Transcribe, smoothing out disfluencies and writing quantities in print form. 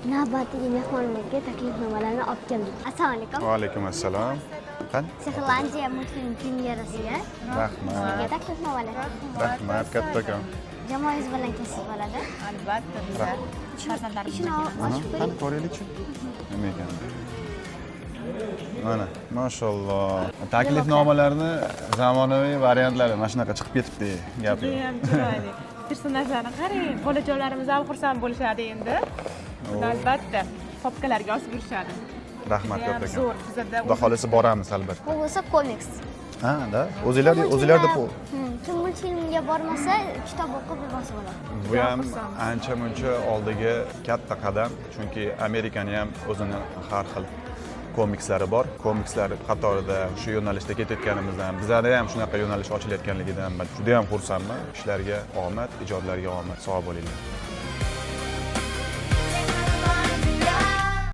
Navbatdagi mehmonimizga taklifnomalarni olib keldik. Assalomu alaykum. Va alaykum assalom. Qani? Sehrlandiya multfilm premyerasiga Rahmat. taklifnomalar. Rahmat kattakon. Jamoangiz bilan kelsiz bo'ladi. Albatta, bizlar farzandlarimiz Ishini ochib Qani qo'ying. ko'raylikchi? Nima ekan? Mana, mashalloh. Taklifnomalarni zamonaviy variantlari mana shunaqa chiqib ketibdi, gapi. judayam chiroyli. Personajlarni qarang, bolajonlarimiz ham xursand bo'lishadi endi. Albatta, papkalarga osib yurishadi. Rahmat Judayam kattakon. zo'r, bizada Xudo xolisa boramiz albatta. Bu bo'lsa komiks. Ha, da. O'zinglarda Kim multfilmga bormasa, kitob o'qib yurmasa bo'ladi. bu ham ancha-muncha oldiga katta qadam, chunki Amerikani ham o'zini har xil komikslari bor. Komikslar qatorida shu yo'nalishda ketayotganimizdan, bizlarda ham shunaqa yo'nalish ochilayotganligidan men juda ham xursandman. Ishlarga omad, ijodlarga omad, sog' bo'linglar.